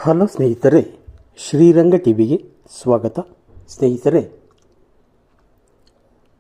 Hello ಸ್ನೇಹಿತರೆ, ಶ್ರೀರಂಗ ಟಿವಿಗೆ ಸ್ವಾಗತ. ಸ್ನೇಹಿತರೆ,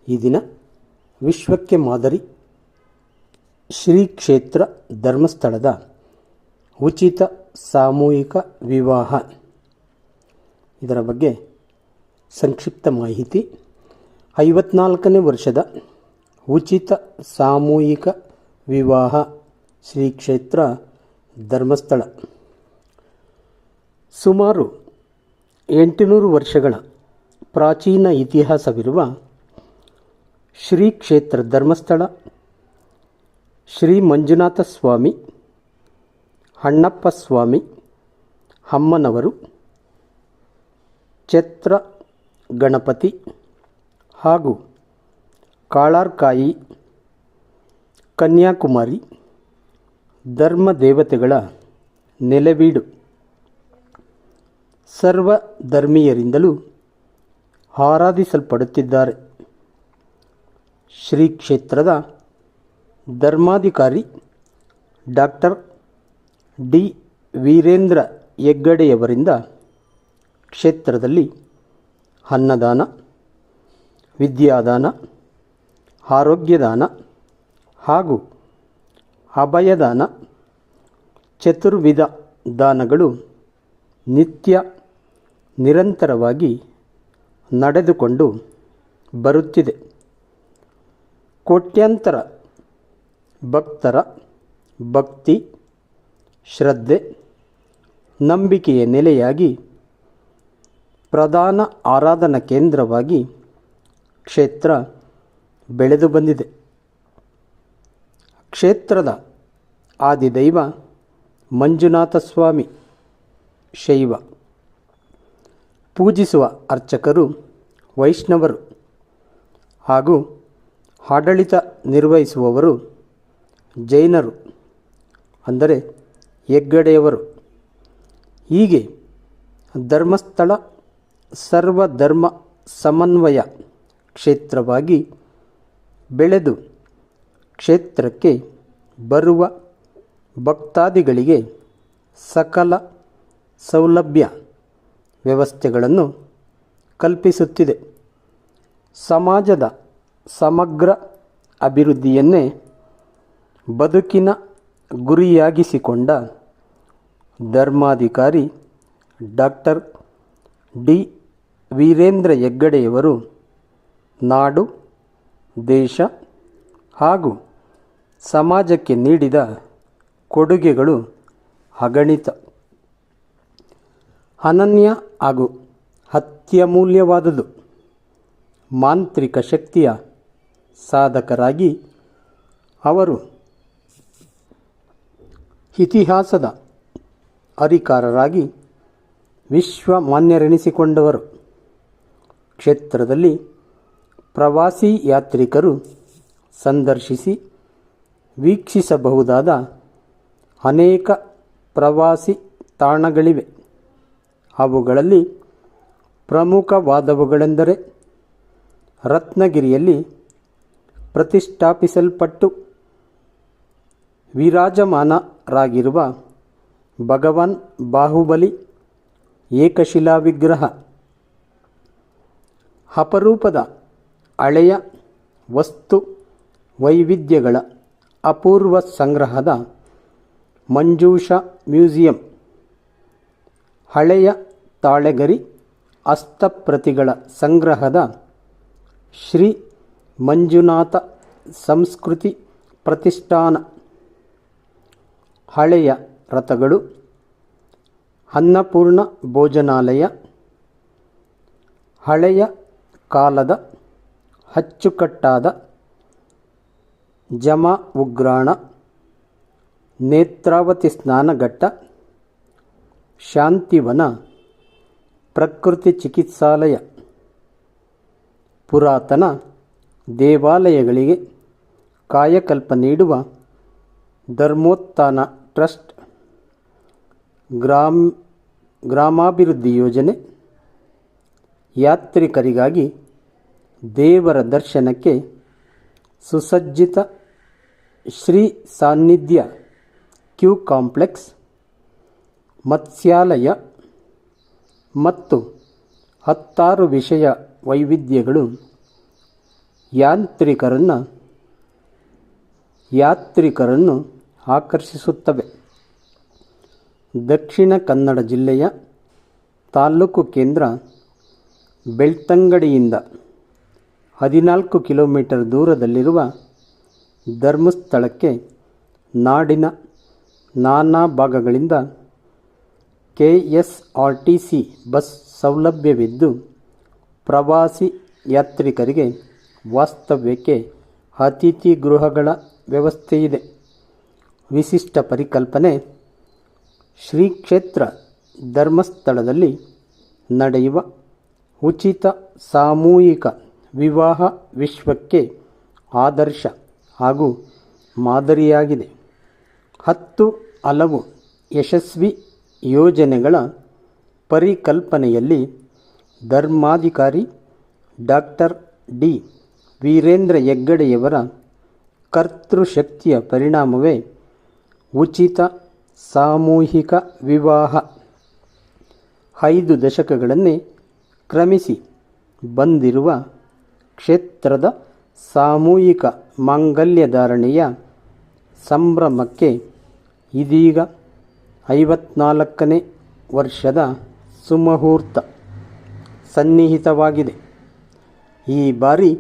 ಈ ದಿನ ವಿಶ್ವಕ್ಕೆ ಮಾದರಿ ಶ್ರೀ ಕ್ಷೇತ್ರ ಧರ್ಮಸ್ಥಳದ ಉಚಿತ ಸಾಮೂಹಿಕ ವಿವಾಹ ಇದರ ಬಗ್ಗೆ ಸಂಕ್ಷಿಪ್ತ ಮಾಹಿತಿ. 54ನೇ ವರ್ಷದ ಉಚಿತ ಸಾಮೂಹಿಕ ವಿವಾಹ ಶ್ರೀ ಕ್ಷೇತ್ರ ಧರ್ಮಸ್ಥಳ ಸುಮಾರು 800 ವರ್ಷಗಳ ಪ್ರಾಚೀನ ಇತಿಹಾಸವಿರುವ ಶ್ರೀ ಕ್ಷೇತ್ರ ಧರ್ಮಸ್ಥಳ ಶ್ರೀ ಮಂಜುನಾಥ ಸ್ವಾಮಿ, ಅಣ್ಣಪ್ಪ ಸ್ವಾಮಿ, ಅಮ್ಮನವರು, ಛತ್ರ ಗಣಪತಿ ಹಾಗೂ ಕಾಳಾರ್ಕಾಯಿ ಕನ್ಯಾಕುಮಾರಿ ಧರ್ಮ ದೇವತೆಗಳ ನೆಲೆವೀಡು. ಸರ್ವ ಧರ್ಮೀಯರಿಂದಲೂ ಆರಾಧಿಸಲ್ಪಡುತ್ತಿದ್ದಾರೆ. ಶ್ರೀ ಕ್ಷೇತ್ರದ ಧರ್ಮಾಧಿಕಾರಿ ಡಾಕ್ಟರ್ ಡಿ ವೀರೇಂದ್ರ ಹೆಗ್ಗಡೆಯವರಿಂದ ಕ್ಷೇತ್ರದಲ್ಲಿ ಅನ್ನದಾನ, ವಿದ್ಯಾದಾನ, ಆರೋಗ್ಯದಾನ ಹಾಗೂ ಅಭಯದಾನ ಚತುರ್ವಿಧ ದಾನಗಳು ನಿತ್ಯ ನಿರಂತರವಾಗಿ ನಡೆದುಕೊಂಡು ಬರುತ್ತಿದೆ. ಕೋಟ್ಯಾಂತರ ಭಕ್ತರ ಭಕ್ತಿ, ಶ್ರದ್ಧೆ, ನಂಬಿಕೆಯ ನೆಲೆಯಾಗಿ ಪ್ರಧಾನ ಆರಾಧನಾ ಕೇಂದ್ರವಾಗಿ ಕ್ಷೇತ್ರ ಬೆಳೆದು ಬಂದಿದೆ. ಕ್ಷೇತ್ರದ ಆದಿದೈವ ಮಂಜುನಾಥ ಸ್ವಾಮಿ ಶೈವ, ಪೂಜಿಸುವ ಅರ್ಚಕರು ವೈಷ್ಣವರು ಹಾಗೂ ಆಡಳಿತ ನಿರ್ವಹಿಸುವವರು ಜೈನರು, ಅಂದರೆ ಹೆಗ್ಗಡೆಯವರು. ಹೀಗೆ ಧರ್ಮಸ್ಥಳ ಸರ್ವಧರ್ಮ ಸಮನ್ವಯ ಕ್ಷೇತ್ರವಾಗಿ ಬೆಳೆದು ಕ್ಷೇತ್ರಕ್ಕೆ ಬರುವ ಭಕ್ತಾದಿಗಳಿಗೆ ಸಕಲ ಸೌಲಭ್ಯ ವ್ಯವಸ್ಥೆಗಳನ್ನು ಕಲ್ಪಿಸುತ್ತಿದೆ. ಸಮಾಜದ ಸಮಗ್ರ ಅಭಿವೃದ್ಧಿಯನ್ನೇ ಬದುಕಿನ ಗುರಿಯಾಗಿಸಿಕೊಂಡ ಧರ್ಮಾಧಿಕಾರಿ ಡಾಕ್ಟರ್ ಡಿ ವೀರೇಂದ್ರ ಹೆಗ್ಗಡೆಯವರು ನಾಡು, ದೇಶ ಹಾಗೂ ಸಮಾಜಕ್ಕೆ ನೀಡಿದ ಕೊಡುಗೆಗಳು ಅಗಣಿತ, ಅನನ್ಯ ಹಾಗೂ ಅತ್ಯಮೂಲ್ಯವಾದುದು. ಮಾಂತ್ರಿಕ ಶಕ್ತಿಯ ಸಾಧಕರಾಗಿ ಅವರು ಇತಿಹಾಸದ ಹರಿಕಾರರಾಗಿ ವಿಶ್ವಮಾನ್ಯರೆನಿಸಿಕೊಂಡವರು. ಕ್ಷೇತ್ರದಲ್ಲಿ ಪ್ರವಾಸಿ ಯಾತ್ರಿಕರು ಸಂದರ್ಶಿಸಿ ವೀಕ್ಷಿಸಬಹುದಾದ ಅನೇಕ ಪ್ರವಾಸಿ ತಾಣಗಳಿವೆ. ಅವುಗಳಲ್ಲಿ ಪ್ರಮುಖವಾದವುಗಳೆಂದರೆ ರತ್ನಗಿರಿಯಲ್ಲಿ ಪ್ರತಿಷ್ಠಾಪಿಸಲ್ಪಟ್ಟು ವಿರಾಜಮಾನರಾಗಿರುವ ಭಗವಾನ್ ಬಾಹುಬಲಿ ಏಕಶಿಲಾ ವಿಗ್ರಹ, ಅಪರೂಪದ ಹಳೆಯ ವಸ್ತು ವೈವಿಧ್ಯಗಳ ಅಪೂರ್ವ ಸಂಗ್ರಹದ ಮಂಜೂಷಾ ಮ್ಯೂಸಿಯಂ, ಹಳೆಯ ತಾಳೆಗರಿ ಹಸ್ತಪ್ರತಿಗಳ ಸಂಗ್ರಹದ ಶ್ರೀ ಮಂಜುನಾಥ ಸಂಸ್ಕೃತಿ ಪ್ರತಿಷ್ಠಾನ, ಹಳೆಯ ರಥಗಳು, ಅನ್ನಪೂರ್ಣ ಭೋಜನಾಲಯ, ಹಳೆಯ ಕಾಲದ ಅಚ್ಚುಕಟ್ಟಾದ ಜಮಾ ಉಗ್ರಾಣ, ನೇತ್ರಾವತಿ ಸ್ನಾನಘಟ್ಟ, ಶಾಂತಿವನ, ಪ್ರಕೃತಿ ಚಿಕಿತ್ಸಾಲಯ, ಪುರಾತನ ದೇವಾಲಯಗಳಿಗೆ ಕಾಯಕಲ್ಪ ನೀಡುವ ಧರ್ಮೋತ್ಥಾನ ಟ್ರಸ್ಟ್, ಗ್ರಾಮಾಭಿವೃದ್ಧಿ ಯೋಜನೆ, ಯಾತ್ರಿಕರಿಗಾಗಿ ದೇವರ ದರ್ಶನಕ್ಕೆ ಸುಸಜ್ಜಿತ ಶ್ರೀ ಸಾನ್ನಿಧ್ಯ ಕ್ಯೂ ಕಾಂಪ್ಲೆಕ್ಸ್, ಮತ್ಸ್ಯಾಲಯ ಮತ್ತು 16 ವಿಷಯ ವೈವಿಧ್ಯಗಳು ಯಾತ್ರಿಕರನ್ನು ಆಕರ್ಷಿಸುತ್ತವೆ. ದಕ್ಷಿಣ ಕನ್ನಡ ಜಿಲ್ಲೆಯ ತಾಲೂಕು ಕೇಂದ್ರ ಬೆಳ್ತಂಗಡಿಯಿಂದ 14 ಕಿಲೋಮೀಟರ್ ದೂರದಲ್ಲಿರುವ ಧರ್ಮಸ್ಥಳಕ್ಕೆ ನಾಡಿನ ನಾನಾ ಭಾಗಗಳಿಂದ KSRTC ಬಸ್ ಸೌಲಭ್ಯವಿದ್ದು, ಪ್ರವಾಸಿ ಯಾತ್ರಿಕರಿಗೆ ವಾಸ್ತವ್ಯಕ್ಕೆ ಅತಿಥಿ ಗೃಹಗಳ ವ್ಯವಸ್ಥೆಯಿದೆ. ವಿಶಿಷ್ಟ ಪರಿಕಲ್ಪನೆ: ಶ್ರೀ ಕ್ಷೇತ್ರ ಧರ್ಮಸ್ಥಳದಲ್ಲಿ ನಡೆಯುವ ಉಚಿತ ಸಾಮೂಹಿಕ ವಿವಾಹ ವಿಶ್ವಕ್ಕೆ ಆದರ್ಶ ಹಾಗೂ ಮಾದರಿಯಾಗಿದೆ. 10 ಹಲವು ಯಶಸ್ವಿ ಯೋಜನೆಗಳ ಪರಿಕಲ್ಪನೆಯಲ್ಲಿ ಧರ್ಮಾಧಿಕಾರಿ ಡಾಕ್ಟರ್ ಡಿ. ವೀರೇಂದ್ರ ಹೆಗ್ಗಡೆಯವರ ಕರ್ತೃಶಕ್ತಿಯ ಪರಿಣಾಮವೇ ಉಚಿತ ಸಾಮೂಹಿಕ ವಿವಾಹ. 5 ದಶಕಗಳನ್ನೇ ಕ್ರಮಿಸಿ ಬಂದಿರುವ ಕ್ಷೇತ್ರದ ಸಾಮೂಹಿಕ ಮಾಂಗಲ್ಯ ಧಾರಣೆಯ ಸಂಭ್ರಮಕ್ಕೆ ಇದೀಗ 54ನೇ ವರ್ಷದ ಸುಮುಹೂರ್ತ ಸನ್ನಿಹಿತವಾಗಿದೆ. ಈ ಬಾರಿ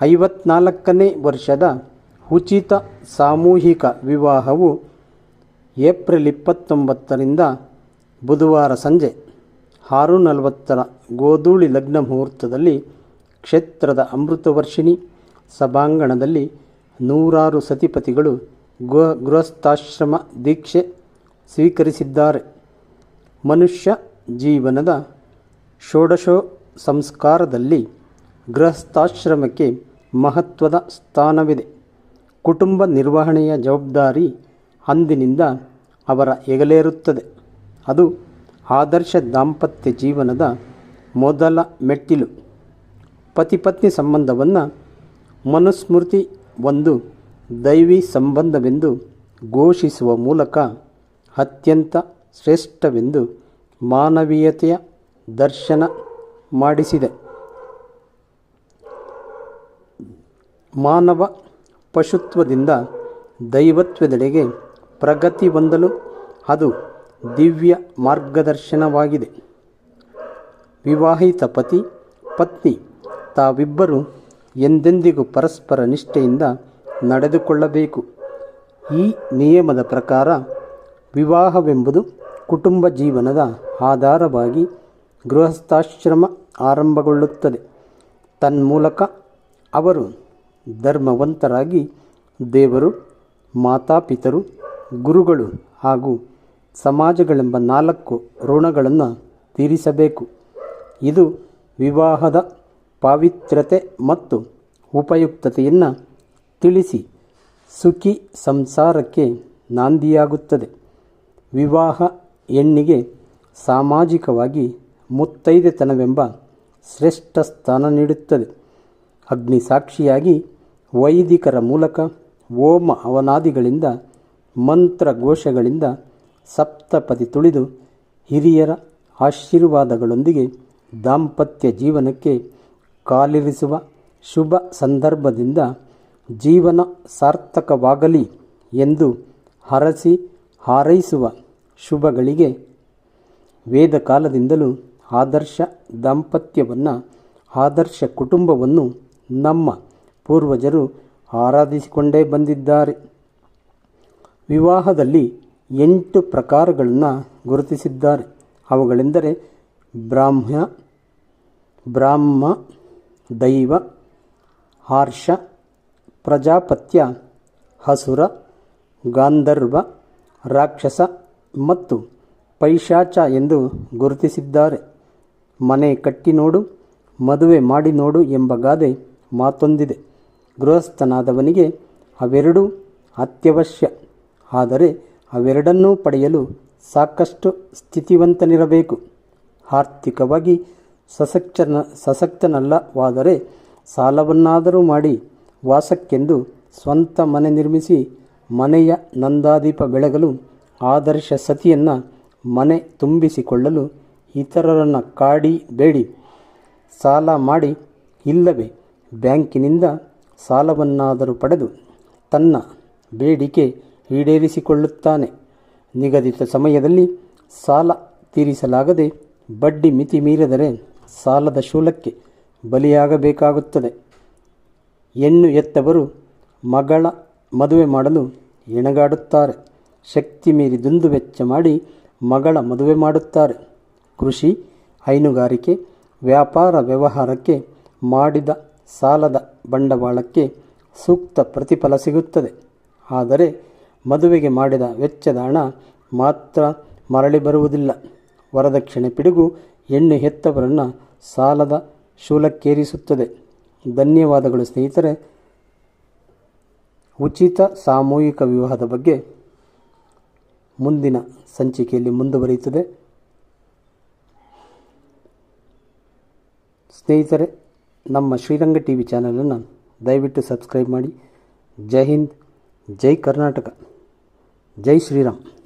54ನೇ ವರ್ಷದ ಉಚಿತ ಸಾಮೂಹಿಕ ವಿವಾಹವು ಏಪ್ರಿಲ್ 29ರಿಂದ ಬುಧವಾರ ಸಂಜೆ 6:40 ಗೋಧೂಳಿ ಲಗ್ನ ಮುಹೂರ್ತದಲ್ಲಿ ಕ್ಷೇತ್ರದ ಅಮೃತವರ್ಷಿಣಿ ಸಭಾಂಗಣದಲ್ಲಿ ನೂರಾರು ಸತಿಪತಿಗಳು ಗೃಹಸ್ಥಾಶ್ರಮ ದೀಕ್ಷೆ ಸ್ವೀಕರಿಸಿದ್ದಾರೆ. ಮನುಷ್ಯ ಜೀವನದ ಷೋಡಶೋ ಸಂಸ್ಕಾರದಲ್ಲಿ ಗೃಹಸ್ಥಾಶ್ರಮಕ್ಕೆ ಮಹತ್ವದ ಸ್ಥಾನವಿದೆ. ಕುಟುಂಬ ನಿರ್ವಹಣೆಯ ಜವಾಬ್ದಾರಿ ಅಂದಿನಿಂದ ಅವರ ಹೆಗಲೇರುತ್ತದೆ. ಅದು ಆದರ್ಶ ದಾಂಪತ್ಯ ಜೀವನದ ಮೊದಲ ಮೆಟ್ಟಿಲು. ಪತಿ-ಪತ್ನಿ ಸಂಬಂಧವನ್ನು ಮನುಸ್ಮೃತಿ ಒಂದು ದೈವಿ ಸಂಬಂಧವೆಂದು ಘೋಷಿಸುವ ಮೂಲಕ ಅತ್ಯಂತ ಶ್ರೇಷ್ಠವೆಂದು ಮಾನವೀಯತೆಯ ದರ್ಶನ ಮಾಡಿಸಿದೆ. ಮಾನವ ಪಶುತ್ವದಿಂದ ದೈವತ್ವದೆಡೆಗೆ ಪ್ರಗತಿ ಹೊಂದಲು ಅದು ದಿವ್ಯ ಮಾರ್ಗದರ್ಶನವಾಗಿದೆ. ವಿವಾಹಿತ ಪತಿ ಪತ್ನಿ ತಾವಿಬ್ಬರು ಎಂದೆಂದಿಗೂ ಪರಸ್ಪರ ನಿಷ್ಠೆಯಿಂದ ನಡೆದುಕೊಳ್ಳಬೇಕು. ಈ ನಿಯಮದ ಪ್ರಕಾರ ವಿವಾಹವೆಂಬುದು ಕುಟುಂಬ ಜೀವನದ ಆಧಾರವಾಗಿ ಗೃಹಸ್ಥಾಶ್ರಮ ಆರಂಭಗೊಳ್ಳುತ್ತದೆ. ತನ್ಮೂಲಕ ಅವರು ಧರ್ಮವಂತರಾಗಿ ದೇವರು, ಮಾತಾಪಿತರು, ಗುರುಗಳು ಹಾಗೂ ಸಮಾಜಗಳೆಂಬ 4 ಋಣಗಳನ್ನು ತೀರಿಸಬೇಕು. ಇದು ವಿವಾಹದ ಪಾವಿತ್ರ್ಯತೆ ಮತ್ತು ಉಪಯುಕ್ತತೆಯನ್ನು ತಿಳಿಸಿ ಸುಖಿ ಸಂಸಾರಕ್ಕೆ ನಾಂದಿಯಾಗುತ್ತದೆ. ವಿವಾಹ ಹೆಣ್ಣಿಗೆ ಸಾಮಾಜಿಕವಾಗಿ ಮುತ್ತೈದೆತನವೆಂಬ ಶ್ರೇಷ್ಠ ಸ್ಥಾನ ನೀಡುತ್ತದೆ. ಅಗ್ನಿಸಾಕ್ಷಿಯಾಗಿ ವೈದಿಕರ ಮೂಲಕ ಹೋಮ ಹವನಾದಿಗಳಿಂದ ಮಂತ್ರಘೋಷಗಳಿಂದ ಸಪ್ತಪದಿ ತುಳಿದು ಹಿರಿಯರ ಆಶೀರ್ವಾದಗಳೊಂದಿಗೆ ದಾಂಪತ್ಯ ಜೀವನಕ್ಕೆ ಕಾಲಿರಿಸುವ ಶುಭ ಸಂದರ್ಭದಿಂದ ಜೀವನ ಸಾರ್ಥಕವಾಗಲಿ ಎಂದು ಹರಸಿ ಹಾರೈಸುವ ಶುಭಗಳಿಗೆ ವೇದ ಕಾಲದಿಂದಲೂ ಆದರ್ಶ ದಾಂಪತ್ಯವನ್ನು, ಆದರ್ಶ ಕುಟುಂಬವನ್ನು ನಮ್ಮ ಪೂರ್ವಜರು ಆರಾಧಿಸಿಕೊಂಡೇ ಬಂದಿದ್ದಾರೆ. ವಿವಾಹದಲ್ಲಿ 8 ಪ್ರಕಾರಗಳನ್ನು ಗುರುತಿಸಿದ್ದಾರೆ. ಅವುಗಳೆಂದರೆ ಬ್ರಾಹ್ಮ, ದೈವ, ಆರ್ಷ, ಪ್ರಜಾಪತ್ಯ, ಅಸುರ, ಗಾಂಧರ್ವ, ರಾಕ್ಷಸ ಮತ್ತು ಪೈಶಾಚ ಎಂದು ಗುರುತಿಸಿದ್ದಾರೆ. ಮನೆ ಕಟ್ಟಿ ನೋಡು, ಮದುವೆ ಮಾಡಿ ನೋಡು ಎಂಬ ಗಾದೆ ಮಾತೊಂದಿದೆ. ಗೃಹಸ್ಥನಾದವನಿಗೆ ಅವೆರಡೂ ಅತ್ಯವಶ್ಯ. ಆದರೆ ಅವೆರಡನ್ನೂ ಪಡೆಯಲು ಸಾಕಷ್ಟು ಸ್ಥಿತಿವಂತನಿರಬೇಕು. ಆರ್ಥಿಕವಾಗಿ ಸಶಕ್ತನಲ್ಲವಾದರೆ ಸಾಲವನ್ನಾದರೂ ಮಾಡಿ ವಾಸಕ್ಕೆಂದು ಸ್ವಂತ ಮನೆ ನಿರ್ಮಿಸಿ ಮನೆಯ ನಂದಾದೀಪ ಬೆಳಗಲು ಆದರ್ಶ ಸತಿಯನ್ನು ಮನೆ ತುಂಬಿಸಿಕೊಳ್ಳಲು ಇತರರನ್ನು ಕಾಡಿ ಬೇಡಿ ಸಾಲ ಮಾಡಿ ಇಲ್ಲವೇ ಬ್ಯಾಂಕಿನಿಂದ ಸಾಲವನ್ನಾದರೂ ಪಡೆದು ತನ್ನ ಬೇಡಿಕೆ ಈಡೇರಿಸಿಕೊಳ್ಳುತ್ತಾನೆ. ನಿಗದಿತ ಸಮಯದಲ್ಲಿ ಸಾಲ ತೀರಿಸಲಾಗದೆ ಬಡ್ಡಿ ಮಿತಿ ಮೀರಿದರೆ ಸಾಲದ ಶೂಲಕ್ಕೆ ಬಲಿಯಾಗಬೇಕಾಗುತ್ತದೆ. ಹೆಣ್ಣು ಹೆತ್ತವರು ಮಗಳ ಮದುವೆ ಮಾಡಲು ಹೆಣಗಾಡುತ್ತಾರೆ. ಶಕ್ತಿ ಮೀರಿ ದುಂದು ವೆಚ್ಚ ಮಾಡಿ ಮಗಳ ಮದುವೆ ಮಾಡುತ್ತಾರೆ. ಕೃಷಿ, ಹೈನುಗಾರಿಕೆ, ವ್ಯಾಪಾರ ವ್ಯವಹಾರಕ್ಕೆ ಮಾಡಿದ ಸಾಲದ ಬಂಡವಾಳಕ್ಕೆ ಸೂಕ್ತ ಪ್ರತಿಫಲ ಸಿಗುತ್ತದೆ. ಆದರೆ ಮದುವೆಗೆ ಮಾಡಿದ ವೆಚ್ಚದ ಹಣ ಮಾತ್ರ ಮರಳಿ ಬರುವುದಿಲ್ಲ. ವರದಕ್ಷಿಣೆ ಪಿಡುಗು ಹೆಣ್ಣು ಹೆತ್ತವರನ್ನು ಸಾಲದ ಶೂಲಕ್ಕೇರಿಸುತ್ತದೆ. ಧನ್ಯವಾದಗಳು ಸ್ನೇಹಿತರೆ. ಉಚಿತ ಸಾಮೂಹಿಕ ವಿವಾಹದ ಬಗ್ಗೆ ಮುಂದಿನ ಸಂಚಿಕೆಯಲ್ಲಿ ಮುಂದುವರಿಯುತ್ತದೆ. ಸ್ನೇಹಿತರೆ, ನಮ್ಮ ಶ್ರೀರಂಗ ಟಿ ವಿ ಚಾನಲನ್ನು ದಯವಿಟ್ಟು ಸಬ್ಸ್ಕ್ರೈಬ್ ಮಾಡಿ. ಜೈ ಹಿಂದ್, ಜೈ ಕರ್ನಾಟಕ, ಜೈ ಶ್ರೀರಾಮ್.